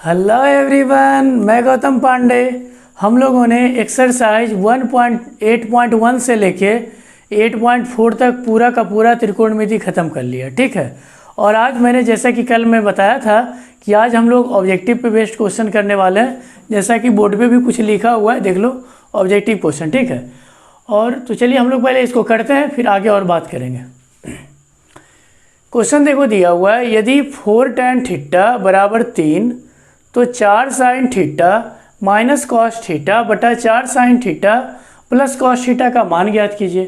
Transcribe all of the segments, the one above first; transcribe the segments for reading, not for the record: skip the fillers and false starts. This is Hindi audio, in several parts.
हेलो एवरीवन, मैं गौतम पांडे। हम लोगों ने एक्सरसाइज 1.8.1 से लेके 8.4 तक पूरा का पूरा त्रिकोणमिति ख़त्म कर लिया, ठीक है। और आज मैंने जैसा कि कल मैं बताया था कि आज हम लोग ऑब्जेक्टिव पे बेस्ड क्वेश्चन करने वाले हैं। जैसा कि बोर्ड पे भी कुछ लिखा हुआ है, देख लो, ऑब्जेक्टिव क्वेश्चन, ठीक है। और तो चलिए हम लोग पहले इसको करते हैं, फिर आगे और बात करेंगे। क्वेश्चन देखो दिया हुआ है, यदि 4 tan थीटा बराबर 3 तो 4 sin theta minus cos theta बटा 4 sin theta plus cos theta का मान ज्ञात कीजिए।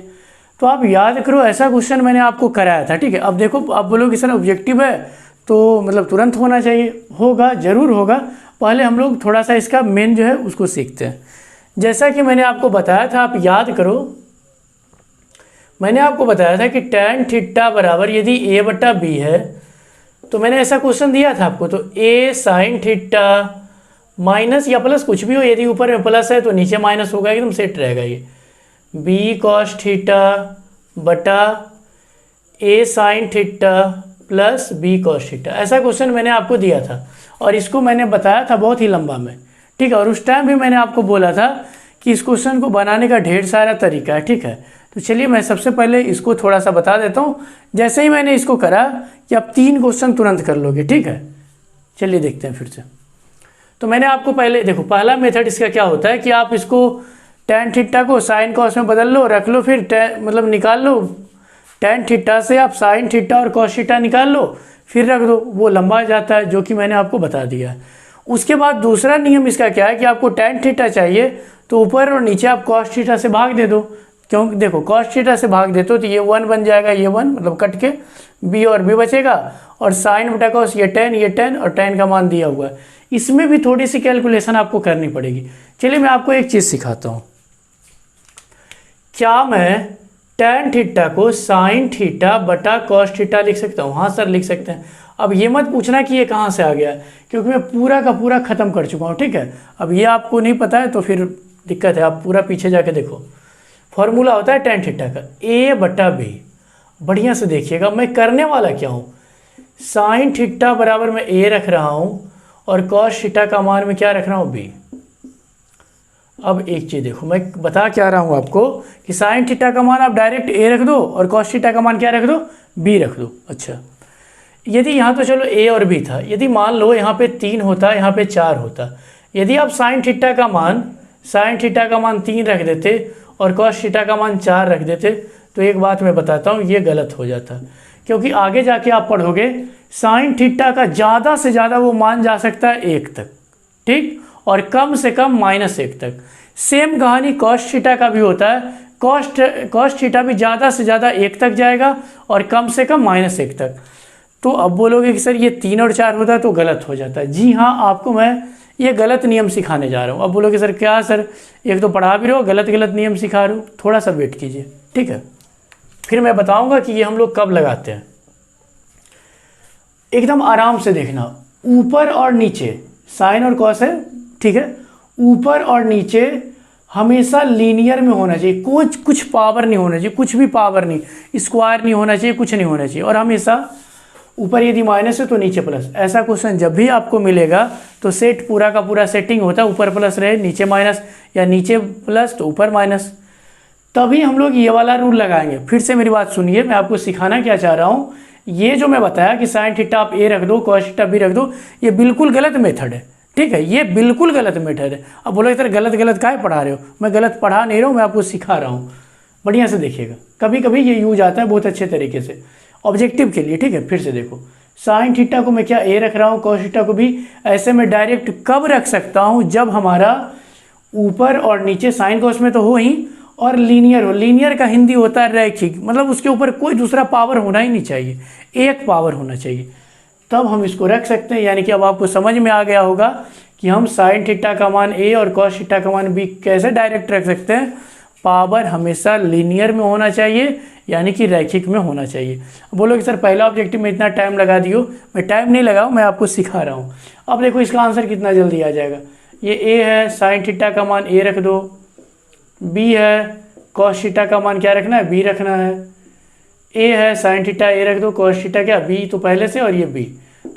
तो आप याद करो, ऐसा क्वेश्चन मैंने आपको कराया था, ठीक है। अब देखो, आप बोलोगे सर ऑब्जेक्टिव है तो मतलब तुरंत होना चाहिए, होगा, ज़रूर होगा। पहले हम लोग थोड़ा सा इसका मेन जो है उसको सीखते हैं। जैसा कि मैंने आपको बताया था, आप याद करो, मैंने आपको बताया था कि tan थीटा बराबर यदि a बटा b है तो मैंने ऐसा क्वेश्चन दिया था आपको, तो a sin थीटा माइनस या प्लस कुछ भी हो, यदि ऊपर में प्लस है तो नीचे माइनस होगा, एकदम सेट रहेगा ये, b cos थीटा बटा a sin theta plus b cos theta. ऐसा क्वेश्चन मैंने आपको दिया था और इसको मैंने बताया था बहुत ही लंबा में, ठीक है। और उस टाइम भी मैंने आपको बोला था कि इस क्वेश्चन को बनाने का ढेर सारा तरीका है, ठीक है। तो चलिए मैं सबसे पहले इसको थोड़ा सा बता देता हूँ। जैसे ही मैंने इसको करा कि आप 3 क्वेश्चन तुरंत कर लोगे, ठीक है। चलिए देखते हैं फिर से। तो मैंने आपको पहले देखो, पहला मेथड इसका क्या होता है कि आप इसको tan थीटा को साइन कॉस में बदल लो, रख लो, फिर मतलब निकाल लो। tan थीटा से आप साइन थीटा और कॉस थीटा निकाल लो, फिर रख दो, वो लंबा जाता है, जो कि मैंने आपको बता दिया है। उसके बाद दूसरा नियम इसका क्या है कि आपको tan थीटा चाहिए तो ऊपर और नीचे आप कॉस थीटा से भाग दे दो। क्योंकि देखो, कॉस थीटा से भाग देते हो तो ये 1 बन जाएगा, ये 1 मतलब कट के b और b बचेगा, और साइन बटा कॉस ये tan और tan का मान दिया हुआ है। इसमें भी थोड़ी सी कैलकुलेशन आपको करनी पड़ेगी। चलिए मैं आपको एक चीज़ सिखाता हूँ। क्या मैं tan थीटा को साइन थीटा बटा कॉस थीटा लिख सकता हूँ? हाँ सर, लिख सकते हैं। अब ये मत पूछना कि ये कहाँ से आ गया, क्योंकि मैं पूरा का पूरा ख़त्म कर चुका हूँ, ठीक है। अब ये आपको नहीं पता है तो फिर दिक्कत है, आप पूरा पीछे जाके देखो। फॉर्मूला होता है tan थीटा का a बटा b। बढ़िया से देखिएगा मैं करने वाला क्या हूँ। साइन थीटा बराबर मैं a रख रहा हूँ और कॉस थीटा का मान में क्या रख रहा हूँ, b। अब एक चीज़ देखो, मैं बता क्या रहा हूँ आपको कि साइन थीटा का मान आप डायरेक्ट a रख दो और कॉस थीटा का मान क्या रख दो, b रख दो। अच्छा, यदि यहाँ तो चलो a और b था, यदि मान लो यहाँ पे 3 होता, यहाँ पे 4 होता, यदि आप साइन थीटा का मान 3 रख देते और कॉस थीटा का मान 4 रख देते, तो एक बात मैं बताता हूँ, ये गलत हो जाता। क्योंकि आगे जाके आप पढ़ोगे साइन थीटा का ज़्यादा से ज़्यादा वो मान जा सकता है 1 तक, ठीक, और कम से कम -1 तक। सेम कहानी कॉस थीटा का भी होता है। कॉस थीटा भी ज़्यादा से ज़्यादा 1 तक जाएगा और कम से कम -1 तक। तो अब बोलोगे कि सर ये 3 और 4 होता है तो गलत हो जाता है। जी हाँ, आपको मैं ये गलत नियम सिखाने जा रहा हूँ। अब बोलोगे सर क्या सर, एक तो पढ़ा भी रहे हो, गलत गलत नियम सिखा रहे हो, थोड़ा सा वेट कीजिए, ठीक है। फिर मैं बताऊंगा कि ये हम लोग कब लगाते हैं। एकदम आराम से देखना, ऊपर और नीचे साइन और कॉस है, ठीक है। ऊपर और नीचे हमेशा लीनियर में होना चाहिए, कुछ पावर नहीं होना चाहिए, कुछ भी पावर नहीं, स्क्वायर नहीं होना चाहिए, कुछ नहीं होना चाहिए। और हमेशा ऊपर यदि माइनस है तो नीचे प्लस। ऐसा क्वेश्चन जब भी आपको मिलेगा तो सेट पूरा का पूरा सेटिंग होता है, ऊपर प्लस रहे नीचे माइनस, या नीचे प्लस तो ऊपर माइनस, तभी हम लोग ये वाला रूल लगाएंगे। फिर से मेरी बात सुनिए, मैं आपको सिखाना क्या चाह रहा हूँ। ये जो मैं बताया कि साइन थीटा आप a रख दो, कॉस थीटा b रख दो, ये बिल्कुल गलत मेथड है, ठीक है। ये बिल्कुल गलत मेथड है। अब बोलो इधर गलत गलत काहे पढ़ा रहे हो? मैं गलत पढ़ा नहीं रहा हूँ, मैं आपको सिखा रहा हूँ। बढ़िया से देखिएगा, कभी कभी ये यूज आता है बहुत अच्छे तरीके से ऑब्जेक्टिव के लिए, ठीक है। फिर से देखो, साइन थीटा को मैं क्या a रख रहा हूँ, कॉस थीटा को भी। ऐसे में डायरेक्ट कब रख सकता हूँ, जब हमारा ऊपर और नीचे साइन कॉस में तो हो ही, और लीनियर हो। लीनियर का हिंदी होता है रैखिक, मतलब उसके ऊपर कोई दूसरा पावर होना ही नहीं चाहिए, एक पावर होना चाहिए, तब हम इसको रख सकते हैं। यानी कि अब आपको समझ में आ गया होगा कि हम साइन थीटा का मान a और कॉस थीटा का मान b कैसे डायरेक्ट रख सकते हैं। पावर हमेशा लीनियर में होना चाहिए, यानी कि रैखिक में होना चाहिए। बोलो कि सर पहला ऑब्जेक्टिव में इतना टाइम लगा दियो, मैं टाइम नहीं लगाऊँ, मैं आपको सिखा रहा हूँ। अब देखो इसका आंसर कितना जल्दी आ जाएगा। ये a है, साइन थीटा का मान a रख दो, b है, कॉस थीटा का मान क्या रखना है, b रखना है। a है, साइन थीटा a रख दो, कॉस थीटा क्या b तो पहले से, और ये b,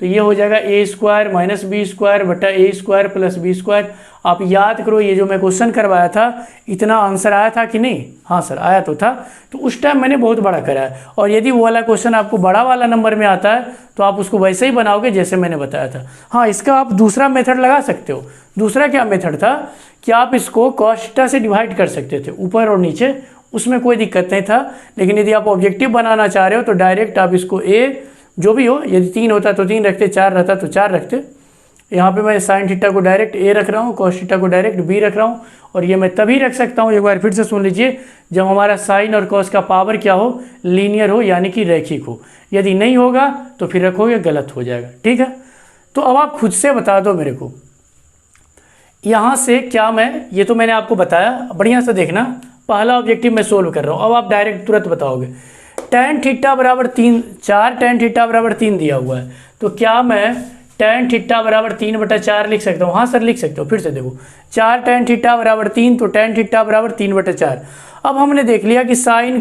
तो ये हो जाएगा ए स्क्वायर माइनस बी स्क्वायर बटा ए स्क्वायर प्लस बी स्क्वायर। आप याद करो ये जो मैं क्वेश्चन करवाया था इतना आंसर आया था कि नहीं? हाँ सर आया तो था। तो उस टाइम मैंने बहुत बड़ा करा है, और यदि वो वाला क्वेश्चन आपको बड़ा वाला नंबर में आता है तो आप उसको वैसे ही बनाओगे जैसे मैंने बताया था। हाँ, इसका आप दूसरा मेथड लगा सकते हो। दूसरा क्या मेथड था कि आप इसको cos थीटा से डिवाइड कर सकते थे ऊपर और नीचे, उसमें कोई दिक्कत नहीं था। लेकिन यदि आप ऑब्जेक्टिव बनाना चाह रहे हो तो डायरेक्ट आप इसको ए जो भी हो, यदि 3 होता तो 3 रखते, 4 रहता तो 4 रखते। यहाँ पे मैं साइन थीटा को डायरेक्ट ए रख रहा हूँ, कॉस थीटा को डायरेक्ट बी रख रहा हूँ। और ये मैं तभी रख सकता हूँ, एक बार फिर से सुन लीजिए, जब हमारा साइन और कॉस का पावर क्या हो, लीनियर हो यानी कि रैखिक हो। यदि नहीं होगा तो फिर रखोगे गलत हो जाएगा। ठीक है, तो अब आप खुद से बता दो मेरे को यहाँ से क्या मैं, ये तो मैंने आपको बताया, बढ़िया से देखना। पहला ऑब्जेक्टिव मैं सोल्व कर रहा हूँ, अब आप डायरेक्ट तुरंत बताओगे। tan थीटा बराबर 3, 4 tan थीटा बराबर 3 दिया हुआ है, तो क्या मैं tan थीटा बराबर 3/4 लिख सकता हूँ? हाँ सर लिख सकते हो। फिर से देखो, 4 tan थीटा बराबर 3, तो tan थीटा बराबर 3/4। अब हमने देख लिया कि साइन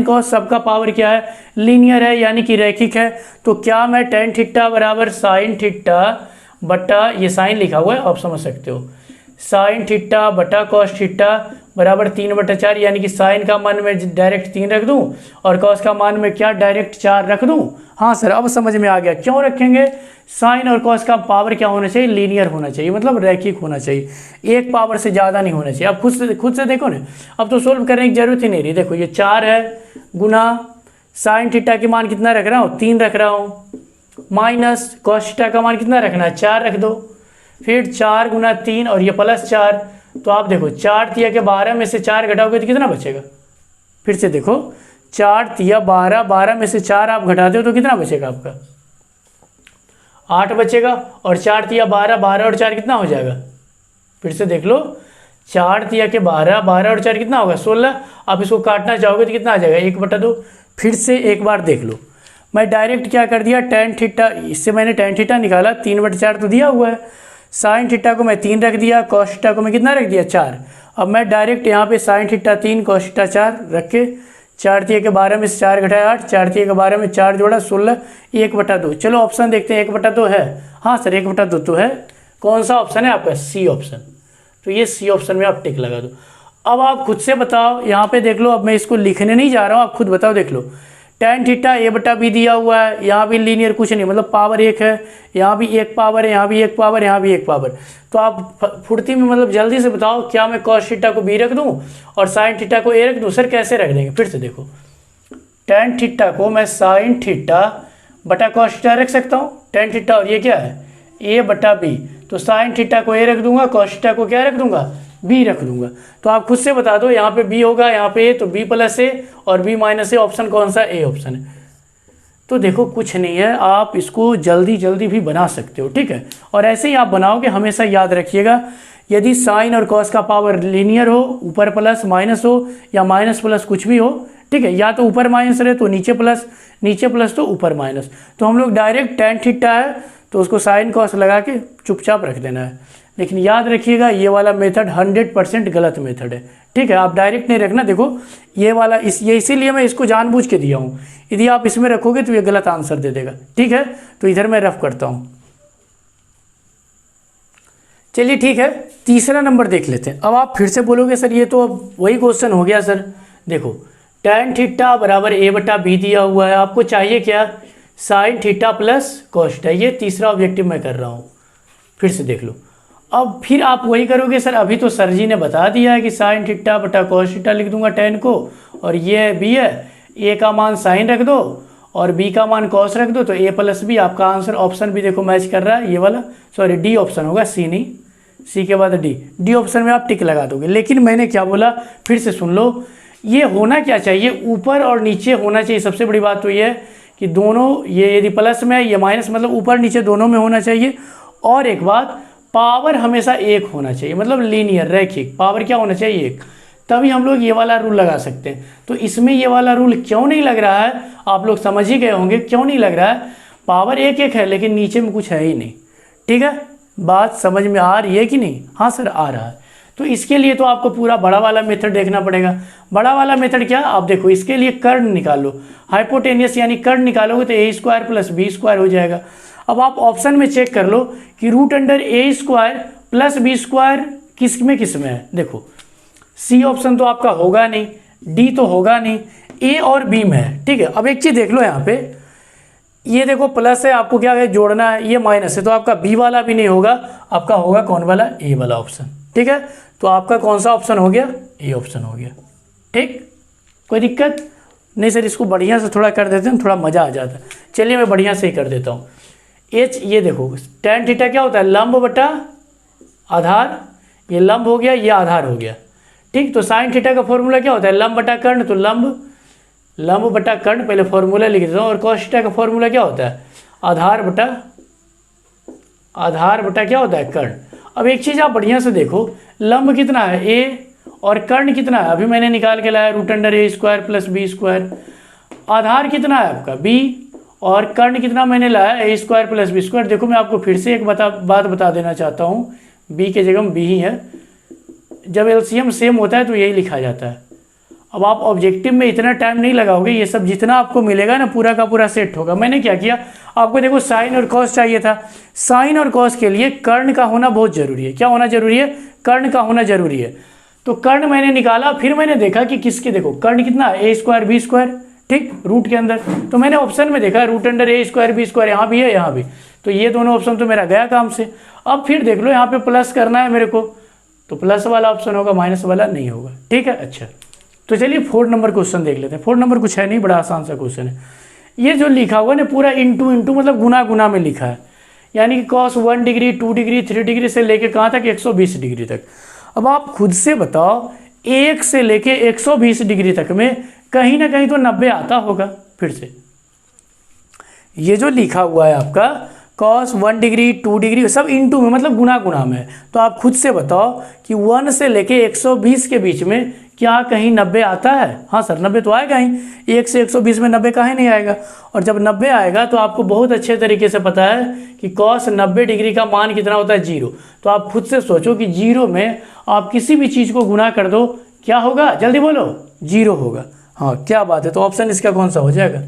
कॉस सबका पावर क्या है, लीनियर है यानी कि रैखिक है। तो क्या मैं tan थीटा बराबर साइन थीटा बटा, ये साइन लिखा हुआ है आप समझ सकते हो, साइन थीटा बटा कॉस थीटा बराबर 3/4, यानी कि साइन का मान में डायरेक्ट 3 रख दूं और कॉस का मान में क्या डायरेक्ट 4 रख दूं? हाँ सर अब समझ में आ गया। क्यों रखेंगे? साइन और कॉस का पावर क्या होना चाहिए, लीनियर होना चाहिए, मतलब रैखिक होना चाहिए, एक पावर से ज़्यादा नहीं होना चाहिए। अब खुद से देखो ना, अब तो सोल्व करने की जरूरत ही नहीं रही। देखो ये 4 है गुना साइन थीटा की मान कितना रख रहा हूँ, 3 रख रहा हूँ, माइनस कॉस थीटा का मान कितना रखना है, 4 रख दो, फिर 4 गुना 3 और ये प्लस 4। तो आप देखो 4 तिया के 12 में से 4 घटाओगे तो कितना बचेगा? फिर से देखो 4 तिया 12, 12 में से 4 आप घटाते हो तो कितना बचेगा आपका? 8 बचेगा। और 4 तिया 12, 12 और 4 कितना हो जाएगा? फिर से देख लो, 4 तिया के 12, 12 और 4 कितना होगा? 16। आप इसको काटना चाहोगे तो कितना आ जाएगा? 1/2। फिर से एक बार देख लो, मैं डायरेक्ट क्या कर दिया, tan थीटा, इससे मैंने tan थीटा निकाला, 3/4 तो दिया हुआ है। साइन थीटा को मैं 3 रख दिया, कॉस थीटा को मैं कितना रख दिया, 4। अब मैं डायरेक्ट यहाँ पे साइन थीटा 3 कॉस थीटा 4 रख के 4 तिया के 12 में से 4 घटाया 8, 4 तिया के 12 में 4 जोड़ा 16, 1/2। चलो ऑप्शन देखते हैं, 1/2 है। हाँ सर 1/2 तो है। कौन सा ऑप्शन है आपका? C option. तो ये सी ऑप्शन में आप टिक लगा दो। अब आप खुद से बताओ, यहाँ पे देख लो, अब मैं इसको लिखने नहीं जा रहा हूँ, आप खुद बताओ। देख लो tan थीटा a/b दिया हुआ है, यहाँ भी लीनियर कुछ नहीं, मतलब पावर 1 है, यहाँ भी 1 पावर है, यहाँ भी 1 पावर, यहाँ भी 1 पावर। तो आप फुर्ती में मतलब जल्दी से बताओ, क्या मैं cos थीटा को b रख दूँ और sin थीटा को a रख दूँ? सर कैसे रख देंगे? फिर से देखो, tan थीटा को मैं sin थीटा बटा cos थीटा रख सकता हूँ, tan थीटा, और ये क्या है a/b। तो sin थीटा को a रख दूंगा, cos थीटा को क्या रख दूंगा, b रख दूंगा। तो आप खुद से बता दो, यहाँ पे b होगा, यहाँ पे a, तो b + a और b - a, ऑप्शन कौन सा? a ऑप्शन है। तो देखो कुछ नहीं है, आप इसको जल्दी जल्दी भी बना सकते हो। ठीक है, और ऐसे ही आप बनाओगे। हमेशा याद रखिएगा, यदि साइन और कॉस का पावर लीनियर हो, ऊपर प्लस माइनस हो या माइनस प्लस कुछ भी हो, ठीक है, या तो ऊपर माइनस रहे तो नीचे प्लस, नीचे प्लस तो ऊपर माइनस। तो हम लोग डायरेक्ट tan थीटा है तो उसको साइन कॉस लगा के चुपचाप रख देना है। लेकिन याद रखिएगा ये वाला मेथड 100% गलत मेथड है। ठीक है, आप डायरेक्ट नहीं रखना। देखो ये वाला ये इसीलिए मैं इसको जानबूझ के दिया हूँ, यदि आप इसमें रखोगे तो ये गलत आंसर दे देगा। ठीक है, तो इधर मैं रफ करता हूँ। चलिए ठीक है, तीसरा नंबर देख लेते हैं। अब आप फिर से बोलोगे सर ये तो अब वही क्वेश्चन हो गया सर। देखो tan थीटा बराबर a/b दिया हुआ है, आपको चाहिए क्या, sine theta plus cos theta. ये तीसरा ऑब्जेक्टिव मैं कर रहा हूँ। फिर से देख लो, अब फिर आप वही करोगे सर, अभी तो सर जी ने बता दिया है कि साइन थीटा बटा कॉस थीटा लिख दूंगा tan को, और ये b है, a का मान साइन रख दो और b का मान कॉस रख दो, तो a + b आपका आंसर। ऑप्शन भी देखो मैच कर रहा है, ये वाला, सॉरी डी ऑप्शन होगा, सी नहीं, सी के बाद डी ऑप्शन में आप टिक लगा दोगे। लेकिन मैंने क्या बोला, फिर से सुन लो, ये होना क्या चाहिए, ऊपर और नीचे होना चाहिए। सबसे बड़ी बात तो ये है कि दोनों, ये यदि प्लस में है, ये माइनस, मतलब ऊपर नीचे दोनों में होना चाहिए। और एक बात, पावर हमेशा 1 होना चाहिए, मतलब लीनियर रैखिक पावर क्या होना चाहिए, 1, तभी हम लोग ये वाला रूल लगा सकते हैं। तो इसमें ये वाला रूल क्यों नहीं लग रहा है, आप लोग समझ ही गए होंगे क्यों नहीं लग रहा है। पावर 1 है लेकिन नीचे में कुछ है ही नहीं। ठीक है, बात समझ में आ रही है कि नहीं? हाँ सर आ रहा है। तो इसके लिए तो आपको पूरा बड़ा वाला मेथड देखना पड़ेगा। बड़ा वाला मेथड क्या, आप देखो, इसके लिए कर्ण निकाल लो, हाइपोटेनियस यानी कर्ण निकालोगे तो a² + b² हो जाएगा। अब आप ऑप्शन में चेक कर लो कि √a² प्लस b² किस में है। देखो सी ऑप्शन तो आपका होगा नहीं, डी तो होगा नहीं, ए और बी में है। ठीक है, अब एक चीज़ देख लो यहाँ पे, ये देखो प्लस है, आपको क्या है जोड़ना है, ये माइनस है, तो आपका बी वाला भी नहीं होगा, आपका होगा कौन वाला, ए वाला ऑप्शन। ठीक है, तो आपका कौन सा ऑप्शन हो गया, ए ऑप्शन हो गया। ठीक, कोई दिक्कत नहीं सर, इसको बढ़िया से थोड़ा कर देते हैं, थोड़ा मज़ा आ जाता है। चलिए मैं बढ़िया से ही कर देता हूँ। एच, ये देखो tan थीटा क्या होता है, लंब बटा आधार, ये लंब हो गया, ये आधार हो गया। ठीक, तो sin थीटा का फॉर्मूला क्या होता है, लंब बटा कर्ण, तो लंब बटा कर्ण, पहले फॉर्मूला लिख देता हूँ। और cos थीटा का फॉर्मूला क्या होता है, आधार बटा क्या होता है, कर्ण। अब एक चीज़ आप बढ़िया से देखो, लंब कितना है a और कर्ण कितना है, अभी मैंने निकाल के लाया √a² प्लस b²। आधार कितना है आपका b और कर्ण कितना मैंने लाया a² प्लस b²। देखो मैं आपको फिर से एक बात बता देना चाहता हूँ, b के जगह में b ही है। जब एलसीएम सेम होता है तो यही लिखा जाता है। अब आप ऑब्जेक्टिव में इतना टाइम नहीं लगाओगे, ये सब जितना आपको मिलेगा ना पूरा का पूरा सेट होगा। मैंने क्या किया, आपको देखो साइन और कॉस चाहिए था, साइन और कॉस के लिए कर्ण का होना बहुत जरूरी है। क्या होना जरूरी है, कर्ण का होना जरूरी है। तो कर्ण मैंने निकाला, फिर मैंने देखा कि किसके, देखो कर्ण कितना है, a² b²। ठीक, रूट के अंदर, तो मैंने ऑप्शन में देखा √a² b², यहाँ भी है यहाँ भी, तो ये दोनों ऑप्शन तो मेरा गया काम से। अब फिर देख लो यहाँ पे प्लस करना है मेरे को, तो प्लस वाला ऑप्शन होगा, माइनस वाला नहीं होगा। ठीक है, अच्छा तो चलिए 4 नंबर क्वेश्चन देख लेते हैं। 4 नंबर कुछ है नहीं, बड़ा आसान सा क्वेश्चन है। ये जो लिखा हुआ ना पूरा इंटू मतलब गुना में लिखा है, यानी कि cos 1 डिग्री 2 डिग्री 3 डिग्री से लेके कहाँ तक, 120 डिग्री तक। अब आप खुद से बताओ, 1 से लेके 120 डिग्री तक में कहीं ना कहीं तो 90 आता होगा। फिर से ये जो लिखा हुआ है आपका cos 1 डिग्री 2 डिग्री सब इंटू में मतलब गुना में, तो आप खुद से बताओ कि 1 से लेके 120 के बीच में क्या कहीं 90 आता है। हाँ सर 90 तो आएगा ही, 1 से 120 में 90 काहे नहीं आएगा। और जब 90 आएगा तो आपको बहुत अच्छे तरीके से पता है कि cos 90 डिग्री का मान कितना होता है, 0। तो आप खुद से सोचो कि 0 में आप किसी भी चीज़ को गुना कर दो, क्या होगा, जल्दी बोलो, 0 होगा। हाँ क्या बात है, तो ऑप्शन इसका कौन सा हो जाएगा,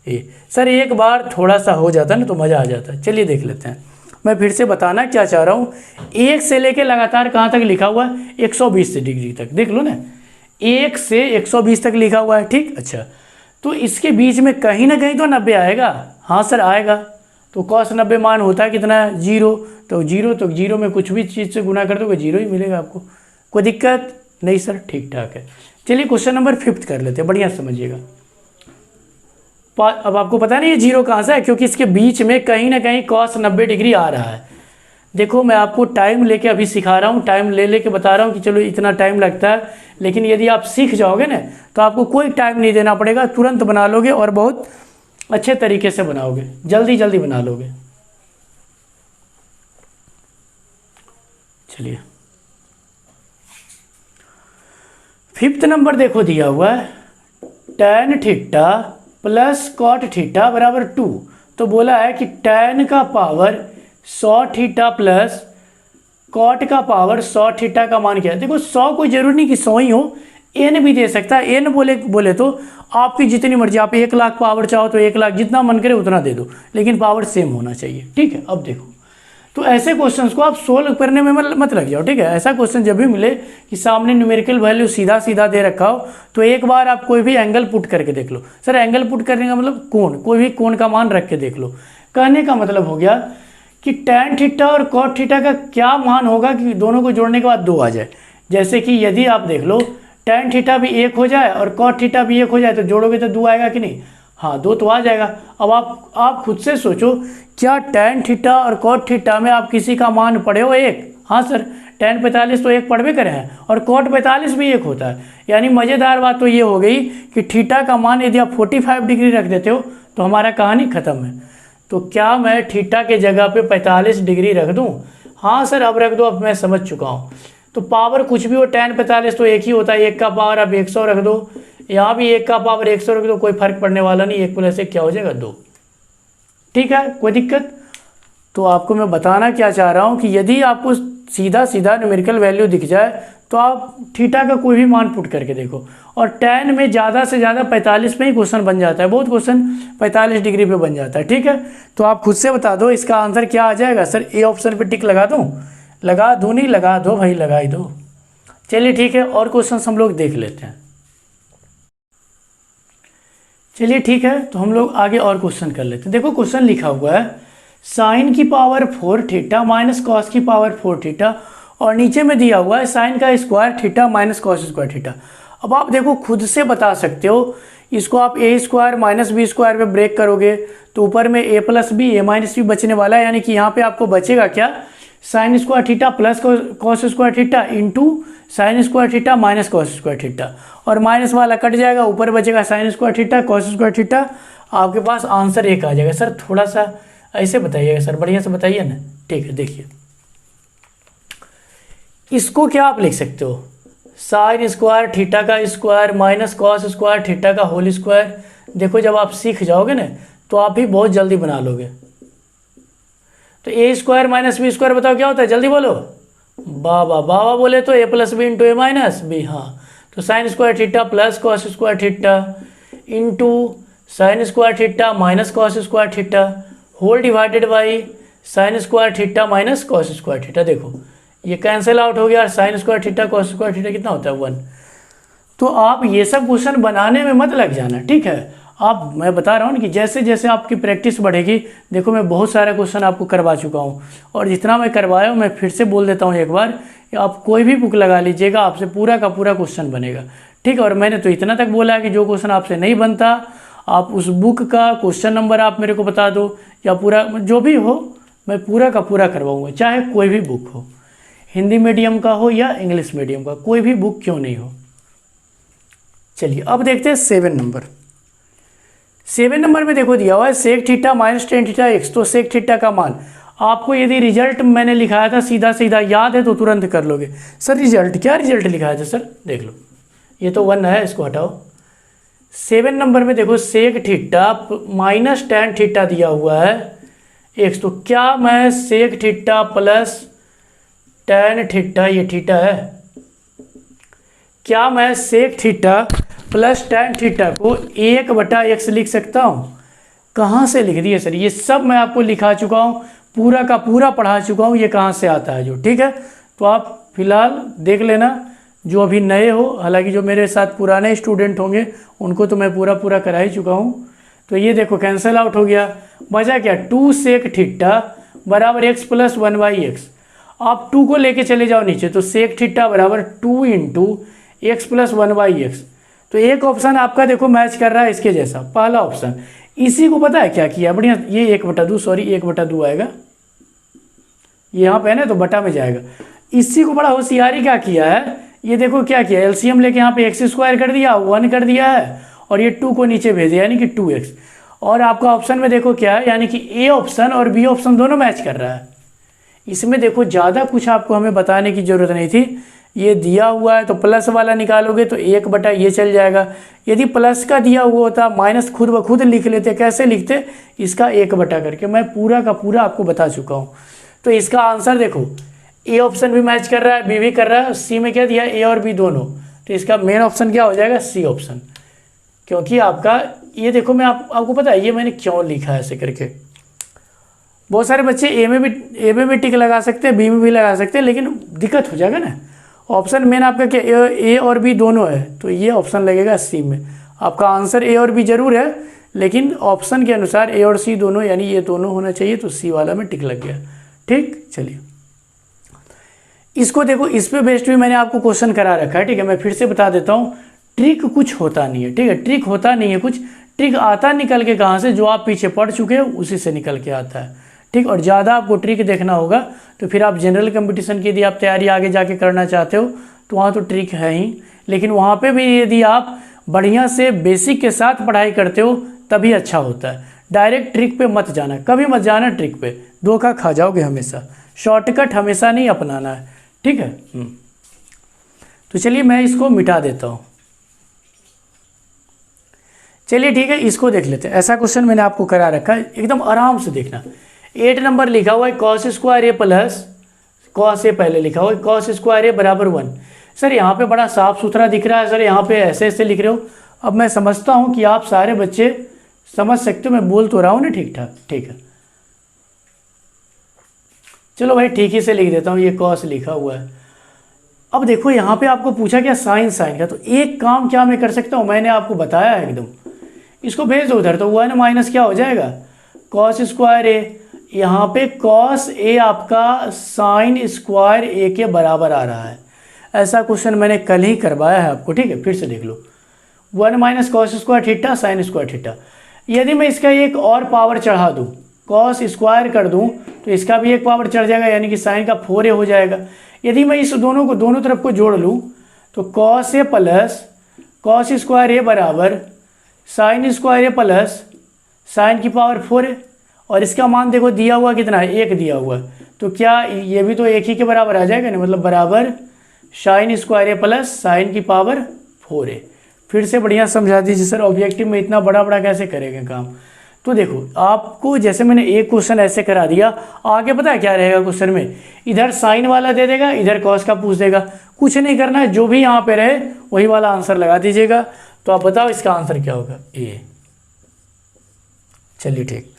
ए। सर एक बार थोड़ा सा हो जाता है ना तो मज़ा आ जाता है। चलिए देख लेते हैं, मैं फिर से बताना क्या चाह रहा हूँ। 1 से लेके लगातार कहाँ तक लिखा हुआ है, 120 डिग्री तक, देख लो ना, 1 से 120 तक लिखा हुआ है। ठीक, अच्छा तो इसके बीच में कहीं ना कहीं तो 90 आएगा। हाँ सर आएगा, तो cos 90 मान होता है कितना है, 0। तो 0 में कुछ भी चीज़ से गुना कर दोगे 0 ही मिलेगा आपको, कोई दिक्कत नहीं सर, ठीक ठाक है। चलिए क्वेश्चन नंबर 5 कर लेते हैं, बढ़िया समझिएगा। अब आपको पता नहीं ये 0 कहाँ से है, क्योंकि इसके बीच में कहीं ना कहीं cos 90 डिग्री आ रहा है। देखो मैं आपको टाइम लेके अभी सिखा रहा हूँ, टाइम ले लेके बता रहा हूँ कि चलो इतना टाइम लगता है, लेकिन यदि आप सीख जाओगे ना तो आपको कोई टाइम नहीं देना पड़ेगा, तुरंत बना लोगे और बहुत अच्छे तरीके से बनाओगे, जल्दी बना लोगे। चलिए 5th नंबर देखो दिया हुआ है, tan theta plus cot theta बराबर 2। तो बोला है कि tan का पावर 100 थीटा प्लस cot का पावर 100 थीटा का मान क्या है। देखो 100 कोई जरूरी नहीं कि 100 ही हो, n भी दे सकता है। n बोले तो आपकी जितनी मर्जी, आप 1 लाख पावर चाहो तो 1 लाख, जितना मन करे उतना दे दो, लेकिन पावर सेम होना चाहिए। ठीक है, अब देखो तो ऐसे क्वेश्चंस को आप सोल्व करने में मत लग जाओ। ठीक है, ऐसा क्वेश्चन जब भी मिले कि सामने न्यूमेरिकल वैल्यू सीधा दे रखा हो, तो एक बार आप कोई भी एंगल पुट करके देख लो। सर एंगल पुट करने का मतलब कोण, कोई भी कोण का मान रख के देख लो। कहने का मतलब हो गया कि tan थीटा और cot थीटा का क्या मान होगा कि दोनों को जोड़ने के बाद 2 आ जाए। जैसे कि यदि आप देख लो tan थीटा भी 1 हो जाए और cot थीटा भी 1 हो जाए, तो जोड़ोगे तो 2 आएगा कि नहीं, हाँ 2 तो आ जाएगा। अब आप खुद से सोचो, क्या tan थीटा और cot थीटा में आप किसी का मान पढ़े हो 1? हाँ सर, tan 45 तो 1 पढ़वे करे हैं और cot 45 भी 1 होता है। यानी मज़ेदार बात तो ये हो गई कि थीटा का मान यदि आप 45 डिग्री रख देते हो तो हमारा कहानी ख़त्म है। तो क्या मैं थीटा के जगह पे 45 डिग्री रख दूँ? हाँ सर अब रख दो, अब मैं समझ चुका हूँ। तो पावर कुछ भी हो, tan 45 तो 1 ही होता है, 1 का पावर आप 100 रख दो, यहाँ भी 1 का पावर 100 रख दो, कोई फर्क पड़ने वाला नहीं, 1 + 1 क्या हो जाएगा 2। ठीक है, कोई दिक्कत। तो आपको मैं बताना क्या चाह रहा हूँ कि यदि आपको सीधा न्यूमेरिकल वैल्यू दिख जाए तो आप थीटा का कोई भी मान पुट करके देखो, और tan में ज़्यादा से ज़्यादा 45 में ही क्वेश्चन बन जाता है, बहुत क्वेश्चन 45 डिग्री पे बन जाता है। ठीक है, तो आप खुद से बता दो इसका आंसर क्या आ जाएगा। सर ए ऑप्शन पे टिक लगा दूँ? लगा दूँ नहीं? लगा दो भाई, लगा ही दो। चलिए ठीक है, और क्वेश्चन हम लोग देख लेते हैं। चलिए ठीक है, तो हम लोग आगे और क्वेश्चन कर लेते हैं। देखो क्वेश्चन लिखा हुआ है साइन की पावर 4 थीटा माइनस कॉस की पावर 4 थीटा, और नीचे में दिया हुआ है साइन का square theta minus cos square theta. अब आप देखो खुद से बता सकते हो, इसको आप ए स्क्वायर माइनस बी स्क्वायर पे ब्रेक करोगे तो ऊपर में ए प्लस बी ए माइनस बी बचने वाला है, यानी कि यहाँ पे आपको बचेगा क्या, sign square theta plus cos square theta into sine square theta minus cos square theta, और माइनस वाला कट जाएगा, ऊपर बचेगा sign square theta cos square theta. आपके पास आंसर एक आ जाएगा। सर थोड़ा सा ऐसे बताइएगा सर, बढ़िया से बताइए ना। ठीक है, देखिए इसको क्या आप लिख सकते हो, साइन स्क्वायर थीटा का square minus cos square theta का होल स्क्वायर। देखो जब आप सीख जाओगे ना तो आप भी बहुत जल्दी बना लोगे। तो ए स्क्वायर माइनस बी स्क्वायर बताओ क्या होता है, जल्दी बोलो। बाबा बाबा बोले तो A plus B into A minus B. हाँ, तो sine square theta plus cos square theta into sine square theta minus cos square theta whole divided by sine square theta minus cos square theta. देखो ये कैंसिल आउट हो गया, और sine square theta cos square theta कितना होता है 1। तो आप ये सब क्वेश्चन बनाने में मत लग जाना, ठीक है। आप, मैं बता रहा हूँ कि जैसे जैसे आपकी प्रैक्टिस बढ़ेगी, देखो मैं बहुत सारा क्वेश्चन आपको करवा चुका हूँ, और जितना मैं करवाया हूँ मैं फिर से बोल देता हूँ एक बार, आप कोई भी बुक लगा लीजिएगा, आपसे पूरा का पूरा क्वेश्चन बनेगा, ठीक है। और मैंने तो इतना तक बोला है कि जो क्वेश्चन आपसे नहीं बनता, आप उस बुक का क्वेश्चन नंबर आप मेरे को बता दो, या पूरा जो भी हो मैं पूरा का पूरा करवाऊँगा, चाहे कोई भी बुक हो, हिंदी मीडियम का हो या इंग्लिश मीडियम का, कोई भी बुक क्यों नहीं हो। चलिए अब देखते हैं 7 नंबर। 7 नंबर में देखो दिया हुआ है sec theta minus ten theta x. तो सेक थीटा का मान आपको यदि रिजल्ट मैंने लिखाया था सीधा सीधा याद है तो तुरंत कर लोगे। सर रिजल्ट क्या, रिजल्ट लिखाया था सर, देख लो, ये तो 1 है, इसको हटाओ। 7 नंबर में देखो sec theta minus ten theta दिया हुआ है एक्स। तो क्या मैं sec theta plus ten theta, ये थीटा है, क्या मैं sec theta plus ten theta को 1/x लिख सकता हूँ? कहाँ से लिख दिए सर, ये सब मैं आपको लिखा चुका हूँ, पूरा का पूरा पढ़ा चुका हूँ, ये कहाँ से आता है जो, ठीक है। तो आप फिलहाल देख लेना, जो अभी नए हो, हालांकि जो मेरे साथ पुराने स्टूडेंट होंगे उनको तो मैं पूरा पूरा करा ही चुका हूँ। तो ये देखो कैंसिल आउट हो गया, बचा क्या, 2 सेक थीटा बराबर x प्लस 1/x। आप 2 को लेके चले जाओ नीचे, तो सेक थीटा बराबर 2 इंटू एक्स प्लस 1/x। तो एक ऑप्शन आपका देखो मैच कर रहा है इसके जैसा, पहला ऑप्शन। इसी को पता है क्या किया, बढ़िया, ये 1/2, सॉरी 1/2 आएगा, ये यहाँ पे है ना तो बटा में जाएगा। इसी को बड़ा होशियारी क्या किया है, ये देखो क्या किया, एलसीएम लेके यहाँ पे एक्स स्क्वायर कर दिया, 1 कर दिया है, और ये 2 को नीचे भेज दिया, यानी कि 2x। और आपका ऑप्शन में देखो क्या है, यानी कि ए ऑप्शन और बी ऑप्शन दोनों मैच कर रहा है। इसमें देखो ज़्यादा कुछ आपको हमें बताने की ज़रूरत नहीं थी, ये दिया हुआ है तो प्लस वाला निकालोगे तो 1 ये चल जाएगा। यदि प्लस का दिया हुआ होता माइनस खुद ब खुद लिख लेते, कैसे लिखते, इसका 1 करके, मैं पूरा का पूरा आपको बता चुका हूँ। तो इसका आंसर देखो, ए ऑप्शन भी मैच कर रहा है, बी भी कर रहा है, सी में क्या दिया, ए और बी दोनों, तो इसका मेन ऑप्शन क्या हो जाएगा, सी ऑप्शन। क्योंकि आपका ये देखो, मैं आपको पता है ये मैंने क्यों लिखा है ऐसे करके। बहुत सारे बच्चे ए में भी टिक लगा सकते हैं, बी में भी लगा सकते हैं, लेकिन दिक्कत हो जाएगा ना। ऑप्शन मेन आपका क्या, ए और बी दोनों है, तो ये ऑप्शन लगेगा सी में। आपका आंसर ए और बी जरूर है, लेकिन ऑप्शन के अनुसार ए और सी दोनों, यानी ये दोनों होना चाहिए, तो सी वाला में टिक लग गया, ठीक। चलिए इसको देखो, इस पे बेस्ड भी मैंने आपको क्वेश्चन करा रखा है, ठीक है। मैं फिर से बता देता हूँ, ट्रिक कुछ होता नहीं है, ठीक है, ट्रिक होता नहीं है कुछ, ट्रिक आता निकल के कहाँ से, जो आप पीछे पढ़ चुके हो उसी से निकल के आता है, ठीक। और ज़्यादा आपको ट्रिक देखना होगा तो फिर आप जनरल कंपटीशन की यदि आप तैयारी आगे जाके करना चाहते हो तो वहाँ तो ट्रिक है ही, लेकिन वहाँ पे भी यदि आप बढ़िया से बेसिक के साथ पढ़ाई करते हो तभी अच्छा होता है। डायरेक्ट ट्रिक पे मत जाना, कभी मत जाना ट्रिक पे, धोखा खा जाओगे हमेशा। शॉर्टकट हमेशा नहीं अपनाना है, ठीक है। तो चलिए मैं इसको मिटा देता हूँ। चलिए ठीक है, इसको देख लेते हैं। ऐसा क्वेश्चन मैंने आपको करा रखा है, एकदम आराम से देखना। 8 नंबर लिखा हुआ है cos square A plus cos A, पहले लिखा हुआ है कॉस स्क्वायर ए बराबर 1। सर यहाँ पे बड़ा साफ सुथरा दिख रहा है, सर यहाँ पे ऐसे ऐसे लिख रहे हो। अब मैं समझता हूँ कि आप सारे बच्चे समझ सकते हो, मैं बोल तो रहा हूँ ना ठीक ठाक, ठीक है। चलो भाई ठीक ही से लिख देता हूँ, ये कॉस लिखा हुआ है। अब देखो यहाँ पे आपको पूछा क्या साइन साइन का, तो एक काम क्या मैं कर सकता हूँ, मैंने आपको बताया है एकदम, इसको भेज दो उधर, तो 1 माइनस क्या हो जाएगा कॉस स्क्वायर ए। यहाँ पे कॉस ए आपका साइन स्क्वायर ए के बराबर आ रहा है। ऐसा क्वेश्चन मैंने कल ही करवाया है आपको, ठीक है, फिर से देख लो। 1 minus cos square theta sine square theta. यदि मैं इसका एक और पावर चढ़ा दूँ, कॉस स्क्वायर कर दूँ, तो इसका भी एक पावर चढ़ जाएगा, यानी कि साइन का 4a हो जाएगा। यदि मैं इस दोनों को दोनों तरफ को जोड़ लूँ तो cos A plus cos square ए बराबर साइन स्क्वायर ए प्लस साइन की पावर 4a। और इसका मान देखो दिया हुआ कितना है, 1 दिया हुआ है, तो क्या ये भी तो एक ही के बराबर आ जाएगा ना, मतलब बराबर साइन स्क्वायर ए प्लस साइन की पावर 4a। फिर से बढ़िया समझा दीजिए सर, ऑब्जेक्टिव में इतना बड़ा बड़ा कैसे करेंगे काम। तो देखो आपको जैसे मैंने एक क्वेश्चन ऐसे करा दिया, आगे पता है क्या रहेगा क्वेश्चन में, इधर साइन वाला दे देगा, इधर कॉस का पूछ देगा। कुछ नहीं करना है, जो भी यहाँ पे रहे वही वाला आंसर लगा दीजिएगा। तो आप बताओ इसका आंसर क्या होगा, ए। चलिए ठीक।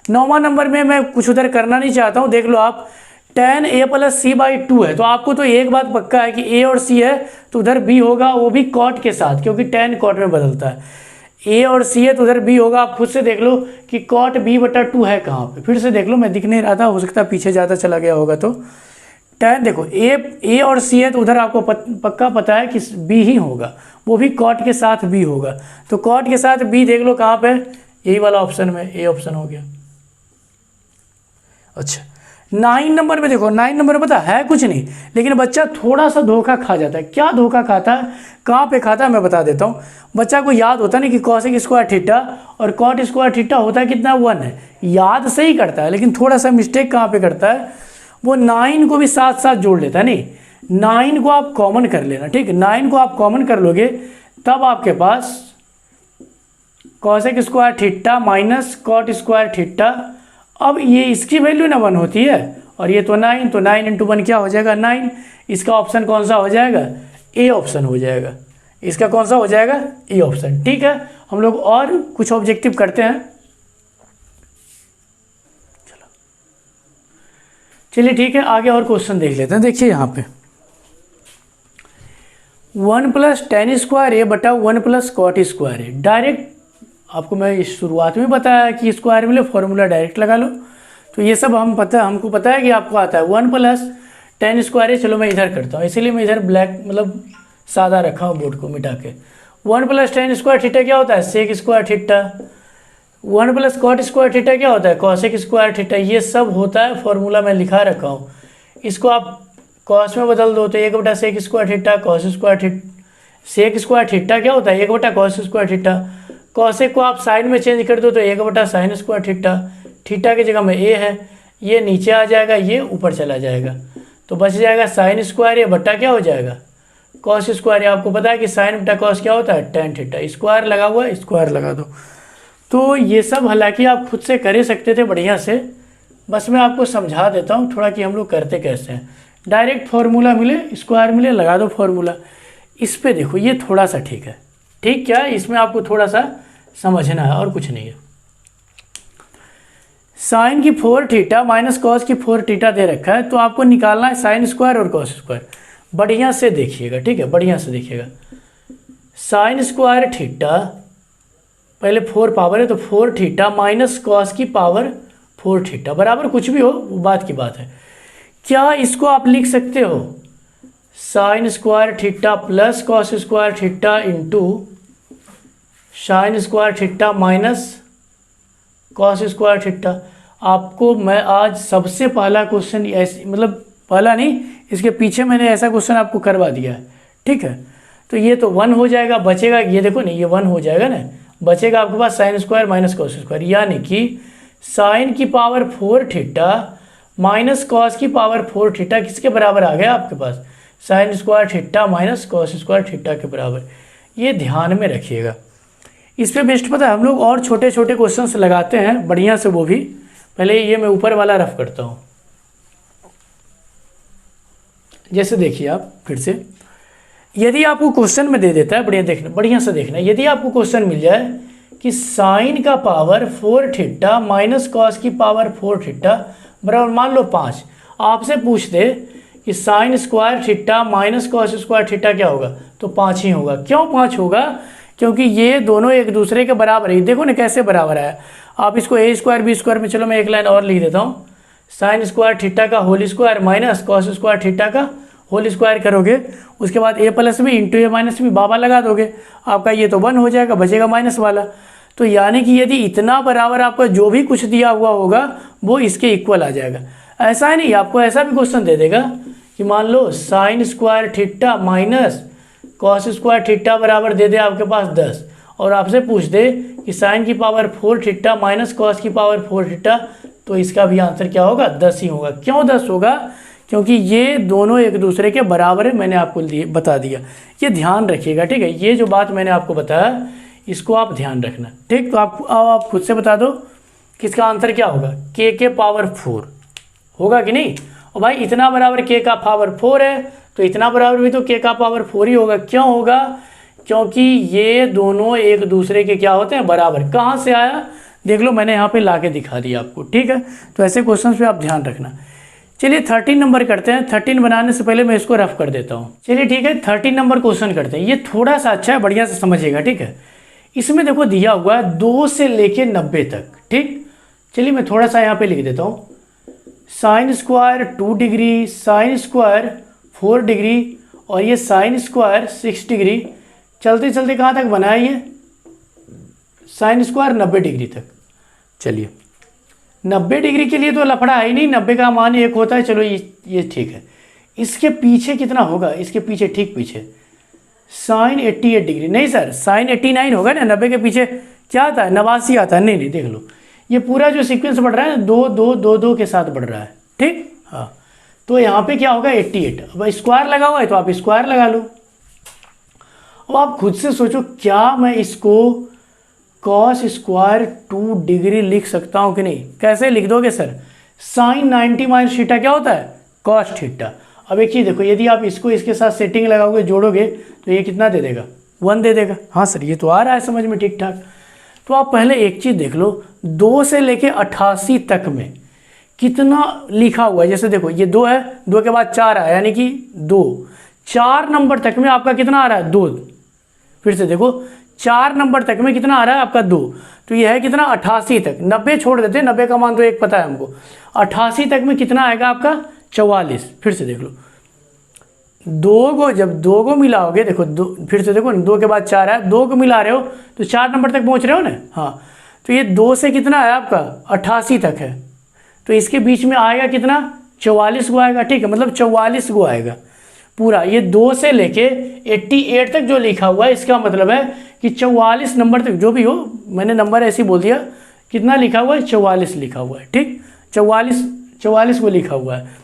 9वां नंबर में मैं कुछ उधर करना नहीं चाहता हूँ, देख लो आप, tan a plus C by 2 है, तो आपको तो एक बात पक्का है कि a और c है तो उधर b होगा, वो भी कॉट के साथ, क्योंकि tan कॉट में बदलता है। a और c है तो उधर b होगा। आप खुद से देख लो कि कॉट b/2 है कहाँ पे, फिर से देख लो, मैं दिख नहीं रहा था, हो सकता है पीछे ज़्यादा चला गया होगा। तो tan देखो a और c है तो उधर आपको पक्का पता है कि b ही होगा, वो भी कॉट के साथ b होगा। तो कॉट के साथ b देख लो कहाँ पे, यही वाला ऑप्शन में, ए ऑप्शन हो गया। अच्छा 9 नंबर में देखो, 9 नंबर में पता है कुछ नहीं, लेकिन बच्चा थोड़ा सा धोखा खा जाता है। क्या धोखा खाता है, कहाँ पे खाता है, मैं बता देता हूँ। बच्चा को याद होता नहीं कि कॉसेक स्क्वायर थीटा और कॉट स्क्वायर थीटा होता है कितना, 1 है। याद सही करता है, लेकिन थोड़ा सा मिस्टेक कहाँ पे करता है, वो 9 को भी साथ साथ जोड़ लेता है। नहीं, 9 को आप कॉमन कर लेना, ठीक है, 9 को आप कॉमन कर लोगे तब आपके पास cosec square theta minus cot square theta. अब ये इसकी वैल्यू ना 1 होती है और ये तो 9, तो 9 × 1 क्या हो जाएगा, 9। इसका ऑप्शन कौन सा हो जाएगा, ए ऑप्शन हो जाएगा। इसका कौन सा हो जाएगा, ए ऑप्शन। ठीक है, हम लोग और कुछ ऑब्जेक्टिव करते हैं। चलिए ठीक है, आगे और क्वेश्चन देख लेते हैं। देखिए यहाँ पे 1 + tan स्क्वायर ए बटा 1 + कॉट स्क्वायर ए। डायरेक्ट आपको मैं इस शुरुआत में बताया कि स्क्वायर मिले फॉर्मूला डायरेक्ट लगा लो। तो ये सब हमको पता है कि आपको आता है। 1 + tan स्क्वायर ए, चलो मैं इधर करता हूँ, इसीलिए मैं इधर ब्लैक मतलब सादा रखा हूँ बोर्ड को मिटा के। 1 + tan स्क्वायर थीटा क्या होता है, sec square theta. 1 + cot square theta क्या होता है, कॉसेक स्क्वायर थीटा। ये सब होता है, फॉर्मूला मैं लिखा रखा हूँ। इसको आप कॉस में बदल दो तो 1 बटा sec square theta cos square theta. Sec square theta क्या होता है, 1 बटा कॉस स्क्वायर थीटा। कॉसेक को आप साइन में चेंज कर दो तो 1 बटा साइन स्क्वायर थीटा। थीटा की जगह में ए है, ये नीचे आ जाएगा, ये ऊपर चला जाएगा, तो बच जाएगा साइन स्क्वायर ए बटा क्या हो जाएगा, कॉस स्क्वायर ए। आपको पता है कि साइन बटा कॉस क्या होता है, tan थीटा। स्क्वायर लगा हुआ है, स्क्वायर लगा दो। तो ये सब हालांकि आप खुद से कर ही सकते थे बढ़िया से, बस मैं आपको समझा देता हूँ थोड़ा कि हम लोग करते कैसे हैं। डायरेक्ट फार्मूला मिले, स्क्वायर मिले, लगा दो फार्मूला। इस पे देखो ये थोड़ा सा ठीक है, ठीक क्या है, इसमें आपको थोड़ा सा समझना है और कुछ नहीं है। साइन की 4 थीटा माइनस कॉस की 4 थीटा दे रखा है, तो आपको निकालना है साइन स्क्वायर और कॉस स्क्वायर। बढ़िया से देखिएगा, ठीक है, बढ़िया से देखिएगा। साइन स्क्वायर थीटा पहले 4 पावर है तो 4 थीटा माइनस कॉस की पावर 4 थीटा बराबर कुछ भी हो, वो बात की बात है। क्या इसको आप लिख सकते हो sign square theta plus cos square theta into sine square theta minus cos square theta. आपको मैं आज सबसे पहला क्वेश्चन ऐसे, मतलब पहला नहीं, इसके पीछे मैंने ऐसा क्वेश्चन आपको करवा दिया है, ठीक है। तो ये तो 1 हो जाएगा, बचेगा ये देखो नहीं, ये 1 हो जाएगा ना, बचेगा आपके पास sine square minus cos square, यानी कि साइन की पावर 4 थीटा माइनस कॉस की पावर 4 थीटा किसके बराबर आ गया आपके पास, sine square theta minus cos square theta के बराबर। ये ध्यान में रखिएगा। इस पे बेस्ट पता है, हम लोग और छोटे छोटे क्वेश्चंस लगाते हैं बढ़िया से, वो भी। पहले ये मैं ऊपर वाला रफ करता हूँ। जैसे देखिए आप फिर से यदि आपको क्वेश्चन में दे देता है, बढ़िया से देखना, यदि आपको क्वेश्चन मिल जाए कि साइन का पावर 4 थीटा माइनस कॉस की पावर 4 थीटा बराबर मान लो 5, आपसे पूछ दे कि sine square theta minus cos square theta क्या होगा, तो 5 ही होगा। क्यों 5 होगा? क्योंकि ये दोनों एक दूसरे के बराबर है। देखो ना कैसे बराबर है। आप इसको ए स्क्वायर बी स्क्वायर में, चलो मैं एक लाइन और लिख देता हूँ, साइन स्क्वायर थीटा का whole square minus cos square theta का होल स्क्वायर करोगे, उसके बाद A plus B into A minus B बाबा लगा दोगे, आपका ये तो 1 हो जाएगा, बचेगा माइनस वाला। तो यानी कि यदि इतना बराबर आपका जो भी कुछ दिया हुआ होगा वो इसके इक्वल आ जाएगा। ऐसा है नहीं, आपको ऐसा भी क्वेश्चन दे देगा कि मान लो sine square theta minus cos square theta बराबर दे दे आपके पास 10, और आपसे पूछ दे कि साइन की पावर 4 थीटा माइनस कॉस की पावर 4 थीटा, तो इसका भी आंसर क्या होगा? 10 ही होगा। क्यों 10 होगा? क्योंकि ये दोनों एक दूसरे के बराबर है, मैंने आपको बता दिया। ये ध्यान रखिएगा, ठीक है। ये जो बात मैंने आपको बताया इसको आप ध्यान रखना, ठीक। तो आप खुद से बता दो कि इसका आंसर क्या होगा? के पावर 4 होगा कि नहीं? और भाई इतना बराबर के का पावर 4 है तो इतना बराबर भी तो के का पावर 4 ही होगा। क्यों होगा? क्योंकि ये दोनों एक दूसरे के क्या होते हैं? बराबर। कहाँ से आया? देख लो, मैंने यहाँ पे ला के दिखा दिया आपको, ठीक है। तो ऐसे क्वेश्चन पे आप ध्यान रखना। चलिए 13 नंबर करते हैं। 13 बनाने से पहले मैं इसको रफ कर देता हूँ। चलिए ठीक है, 13 नंबर क्वेश्चन करते हैं। ये थोड़ा सा अच्छा है, बढ़िया से समझिएगा, ठीक है। इसमें देखो दिया हुआ है 2 से लेके 90 तक, ठीक। चलिए मैं थोड़ा सा यहाँ पे लिख देता हूँ, sine square 2 degree, sine square 4 degree और ये साइन स्क्वायर 6 डिग्री। चलते चलते कहाँ तक बना है ये? साइन स्क्वायर 90 डिग्री तक। चलिए 90 डिग्री के लिए तो लफड़ा है ही नहीं, 90 का मान 1 होता है। चलो ये ठीक है। इसके पीछे कितना होगा? इसके पीछे ठीक पीछे साइन 88 डिग्री। नहीं सर, साइन 89 होगा ना। 90 के पीछे क्या आता है? 89 आता है। नहीं, देख लो, ये पूरा जो सीक्वेंस बढ़ रहा है 2 2 2 2 के साथ बढ़ रहा है, ठीक। हाँ, तो यहाँ पे क्या होगा? 88। अब स्क्वायर लगा हुआ है तो आप स्क्वायर लगा लो। अब आप खुद से सोचो, क्या मैं इसको कॉस स्क्वायर 2 डिग्री लिख सकता हूँ कि नहीं? कैसे लिख दोगे सर? साइन 90 माइनस थीटा क्या होता है? Cos theta. अब एक चीज़ देखो, यदि आप इसको इसके साथ सेटिंग लगाओगे, जोड़ोगे, तो ये कितना दे देगा? 1 दे देगा। हाँ सर, ये तो आ रहा है समझ में ठीक ठाक। तो आप पहले एक चीज़ देख लो, 2 से लेके 88 तक में कितना लिखा हुआ है। जैसे देखो ये 2 है, 2 के बाद 4 है, यानी कि 2। 4 नंबर तक में आपका कितना आ रहा है? 2। फिर से देखो, 4 नंबर तक में कितना आ रहा है आपका? 2। तो ये है कितना? 88 तक। 90 छोड़ देते हैं, 90 का मान तो 1 पता है हमको। 88 तक में कितना आएगा आपका? 44। फिर से देख लो, 2 को जब 2 को मिलाओगे, देखो 2, फिर से देखो 2 के बाद 4 है, 2 को मिला रहे हो तो 4 नंबर तक पहुंच रहे हो ना। हाँ, तो ये 2 से कितना है आपका? 88 तक है। तो इसके बीच में आएगा कितना? 44 को आएगा, ठीक है। मतलब 44 को आएगा पूरा। ये 2 से लेके 88 तक जो लिखा हुआ है, इसका मतलब है कि 44 नंबर तक, जो भी हो, मैंने नंबर ऐसे ही बोल दिया। कितना लिखा हुआ है? 44 लिखा हुआ है, ठीक। 44 को लिखा हुआ है।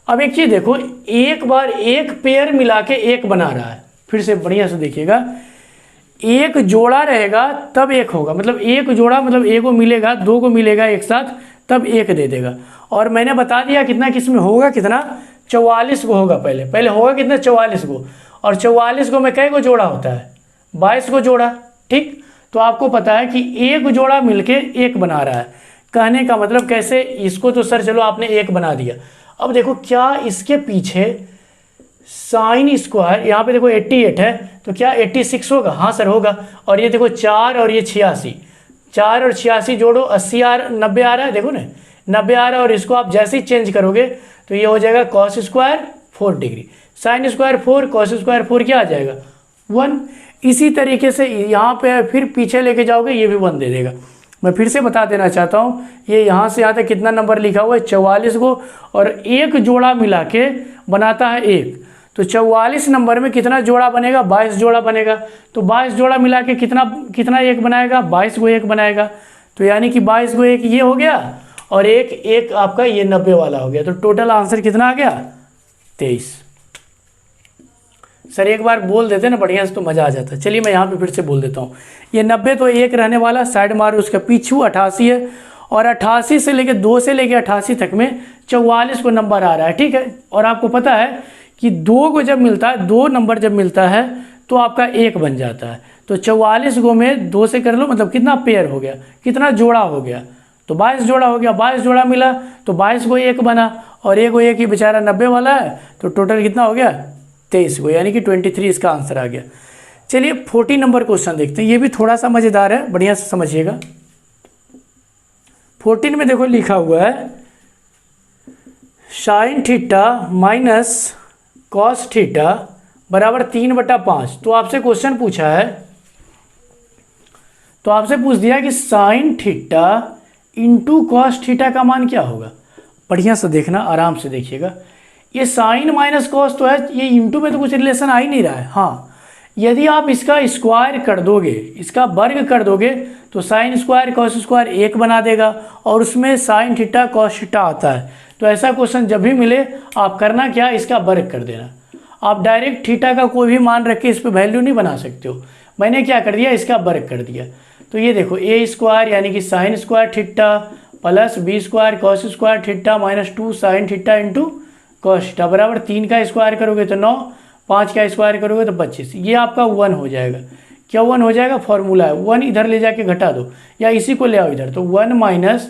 अब एक चीज़ देखो, एक बार एक पेयर मिला के 1 बना रहा है। फिर से बढ़िया से देखिएगा, 1 जोड़ा रहेगा तब 1 होगा। मतलब 1 जोड़ा मतलब 1 को मिलेगा, 2 को मिलेगा एक साथ, तब 1 दे देगा। और मैंने बता दिया कितना किसमें होगा, कितना? 44 को होगा। पहले होगा कितना? 44 को। और 44 को में कै को जोड़ा होता है? 22 को जोड़ा, ठीक। तो आपको पता है कि 1 जोड़ा मिलके 1 बना रहा है। कहने का मतलब कैसे? इसको तो सर चलो आपने 1 बना दिया। अब देखो, क्या इसके पीछे साइन स्क्वायर, यहाँ पे देखो 88 है, तो क्या 86 होगा? हाँ सर होगा। और ये देखो 4 और ये 86, 4 और 86 जोड़ो, 90 आ रहा है। देखो ना, 90 आ रहा है। और इसको आप जैसे ही चेंज करोगे तो ये हो जाएगा cos square 4 degree. Sine square 4, cos square 4 क्या आ जाएगा? 1। इसी तरीके से यहाँ पे फिर पीछे लेके जाओगे, ये भी 1 दे देगा। मैं फिर से बता देना चाहता हूँ, ये यहाँ से यहाँ तक कितना नंबर लिखा हुआ है? 44 को। और 1 जोड़ा मिला के बनाता है 1। तो 44 नंबर में कितना जोड़ा बनेगा? 22 जोड़ा बनेगा। तो 22 जोड़ा मिला के कितना 1 बनाएगा? 22 को 1 बनाएगा। तो यानी कि 22 को 1 ये हो गया, और एक आपका ये 90 वाला हो गया। तो टोटल आंसर कितना आ गया? 23। सर एक बार बोल देते ना बढ़िया से तो मज़ा आ जाता। चलिए मैं यहाँ पे फिर से बोल देता हूँ। ये 90 तो 1 रहने वाला, साइड मारो, उसका पीछू 88 है। और 88 से लेके 2 से लेके 88 तक में 44 को नंबर आ रहा है, ठीक है। और आपको पता है कि 2 को जब मिलता है, 2 नंबर जब मिलता है तो आपका 1 बन जाता है। तो 44 गो में 2 से कर लो, मतलब कितना पेयर हो गया, कितना जोड़ा हो गया, तो 22 जोड़ा हो गया। 22 जोड़ा मिला तो 22 को 1 बना, और 1 को 1 ही बेचारा 90 वाला है, तो टोटल कितना हो गया 23 को, यानी कि 23 इसका आंसर आ गया। चलिए 40 नंबर क्वेश्चन देखते हैं, ये भी थोड़ा सा मज़ेदार है, बढ़िया से समझिएगा। 14 में देखो लिखा हुआ है sign theta minus cos theta बराबर 3/5। तो आपसे क्वेश्चन पूछा है, तो आपसे पूछ दिया कि sign theta into cos theta का मान क्या होगा। बढ़िया से देखना, आराम से देखिएगा। ये साइन माइनस कॉस तो है, ये इंटू में तो कुछ रिलेशन आ ही नहीं रहा है। हाँ, यदि आप इसका स्क्वायर कर दोगे, इसका वर्ग कर दोगे, तो साइन स्क्वायर कॉस स्क्वायर 1 बना देगा, और उसमें साइन थीटा कॉस थीटा आता है। तो ऐसा क्वेश्चन जब भी मिले आप करना क्या, इसका वर्ग कर देना। आप डायरेक्ट थीटा का कोई भी मान रख के इस पर वैल्यू नहीं बना सकते हो। मैंने क्या कर दिया, इसका वर्ग कर दिया। तो ये देखो ए स्क्वायर यानी कि sine square theta plus B square cos square theta minus 2 sine theta into cos theta बराबर 3 का स्क्वायर करोगे तो 9, 5 का स्क्वायर करोगे तो 25। ये आपका 1 हो जाएगा। क्या 1 हो जाएगा, फॉर्मूला है 1, इधर ले जाके घटा दो या इसी को ले आओ इधर। तो 1 माइनस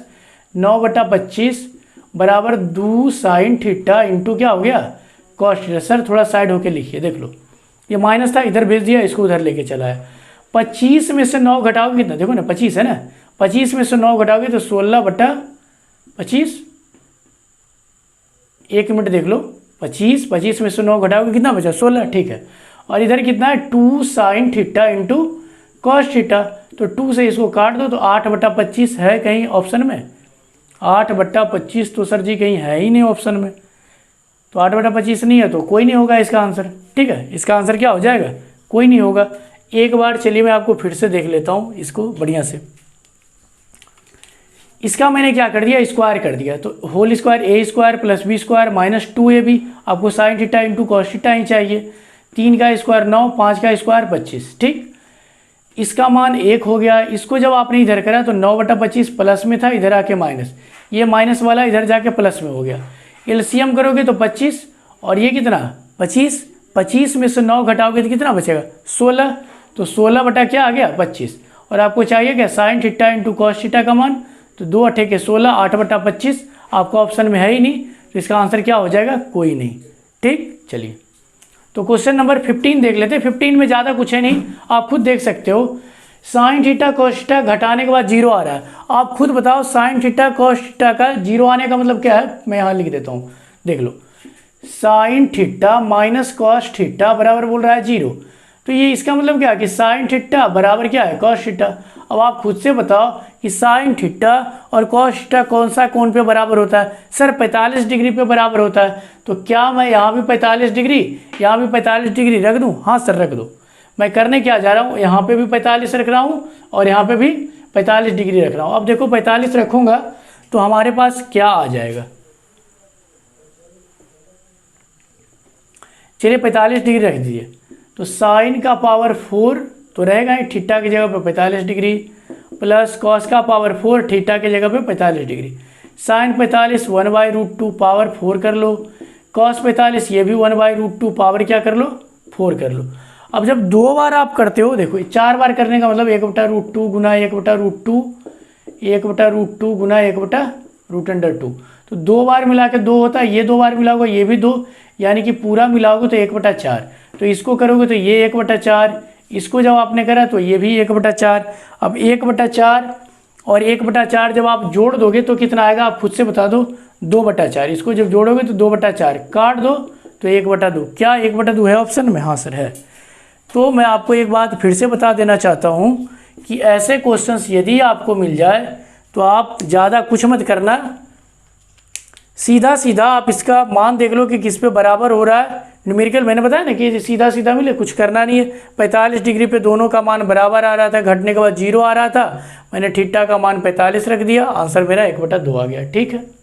9/25 बराबर 2 साइन थीटा इंटू क्या हो गया कॉस थीटा। सर थोड़ा साइड होके लिखिए, देख लो ये माइनस था, इधर भेज दिया, इसको उधर लेके चला है। 25 में से 9 घटाओगे कितना, देखो ना 25 है ना, 25 में से 9 घटाओगे तो 16/25। 1 मिनट देख लो, 25 में से 9 घटाओगे कितना बचा, 16, ठीक है। और इधर कितना है 2 sine theta into cos theta. तो 2 से इसको काट दो तो 8/25 है कहीं ऑप्शन में, 8/25 तो सर जी कहीं है ही नहीं ऑप्शन में। तो 8/25 नहीं है तो कोई नहीं होगा इसका आंसर। ठीक है, इसका आंसर क्या हो जाएगा, कोई नहीं होगा। एक बार चलिए मैं आपको फिर से देख लेता हूँ इसको बढ़िया से। इसका मैंने क्या कर दिया, स्क्वायर कर दिया। तो whole square A square plus B square minus 2ab, आपको sine theta into cos theta ही चाहिए। 3 का स्क्वायर 9, 5 का स्क्वायर 25। ठीक, इसका मान 1 हो गया। इसको जब आपने इधर करा तो 9/25 प्लस में था, इधर आके माइनस, ये माइनस वाला इधर जाके प्लस में हो गया। एलसीएम करोगे तो 25, और ये कितना 25, 25 में से 9 घटाओगे तो कितना बचेगा 16। तो 16 बटा क्या आ गया 25, और आपको चाहिए क्या sign theta into cos theta का मान। तो 2 8 के 16, 8/25 आपको ऑप्शन में है ही नहीं, तो इसका आंसर क्या हो जाएगा, कोई नहीं। ठीक, चलिए तो क्वेश्चन नंबर 15 देख लेते हैं। 15 में ज़्यादा कुछ है नहीं, आप खुद देख सकते हो। साइन थीटा कॉस थीटा घटाने के बाद 0 आ रहा है। आप खुद बताओ साइन थीटा कॉस थीटा का 0 आने का मतलब क्या है। मैं यहाँ लिख देता हूँ, देख लो, sine theta minus cos theta बराबर बोल रहा है 0। तो ये इसका मतलब क्या है कि साइन थीटा बराबर क्या है कॉस थीटा। अब आप खुद से बताओ कि साइन थीटा और कॉस थीटा कौन सा कोण पे बराबर होता है। सर 45 डिग्री पे बराबर होता है। तो क्या मैं यहाँ भी 45 डिग्री, यहाँ भी 45 डिग्री रख दूँ। हाँ सर रख दो। मैं करने क्या जा रहा हूँ, यहाँ पे भी 45 रख रहा हूँ और यहाँ पे भी 45 डिग्री रख रहा हूँ। अब देखो 45 रखूँगा तो हमारे पास क्या आ जाएगा, चलिए 45 डिग्री रख दीजिए। तो साइन का पावर 4 तो रहेगा ही, थीटा की जगह पे 45 डिग्री, प्लस कॉस का पावर 4 थीटा की जगह पे 45 डिग्री। साइन 45 1/√2 पावर 4 कर लो, कॉस 45 ये भी 1/√2 पावर क्या कर लो 4 कर लो। अब जब 2 बार आप करते हो, देखो 4 बार करने का मतलब 1/√2 गुना 1/√2, 1/√2 गुना 1/√2। तो 2 बार मिला के 2 होता है, ये 2 बार मिलाओगे ये भी 2, यानी कि पूरा मिलाओगे तो 1/4। तो इसको करोगे तो ये 1/4, इसको जब आपने करा तो ये भी 1/4। अब 1/4 और 1/4 जब आप जोड़ दोगे तो कितना आएगा, आप खुद से बता दो 2/4। इसको जब जोड़ोगे तो 2/4 काट दो तो 1/2। क्या 1/2 है ऑप्शन में, हाँ सर है। तो मैं आपको एक बात फिर से बता देना चाहता हूँ कि ऐसे क्वेश्चंस यदि आपको मिल जाए तो आप ज़्यादा कुछ मत करना, सीधा सीधा आप इसका मान देख लो कि किस पे बराबर हो रहा है। न्यूमेरिकल मैंने बताया ना कि सीधा सीधा मिले, कुछ करना नहीं है। 45 डिग्री पे दोनों का मान बराबर आ रहा था, घटने के बाद 0 आ रहा था, मैंने थीटा का मान 45 रख दिया, आंसर मेरा 1/2 आ गया। ठीक है।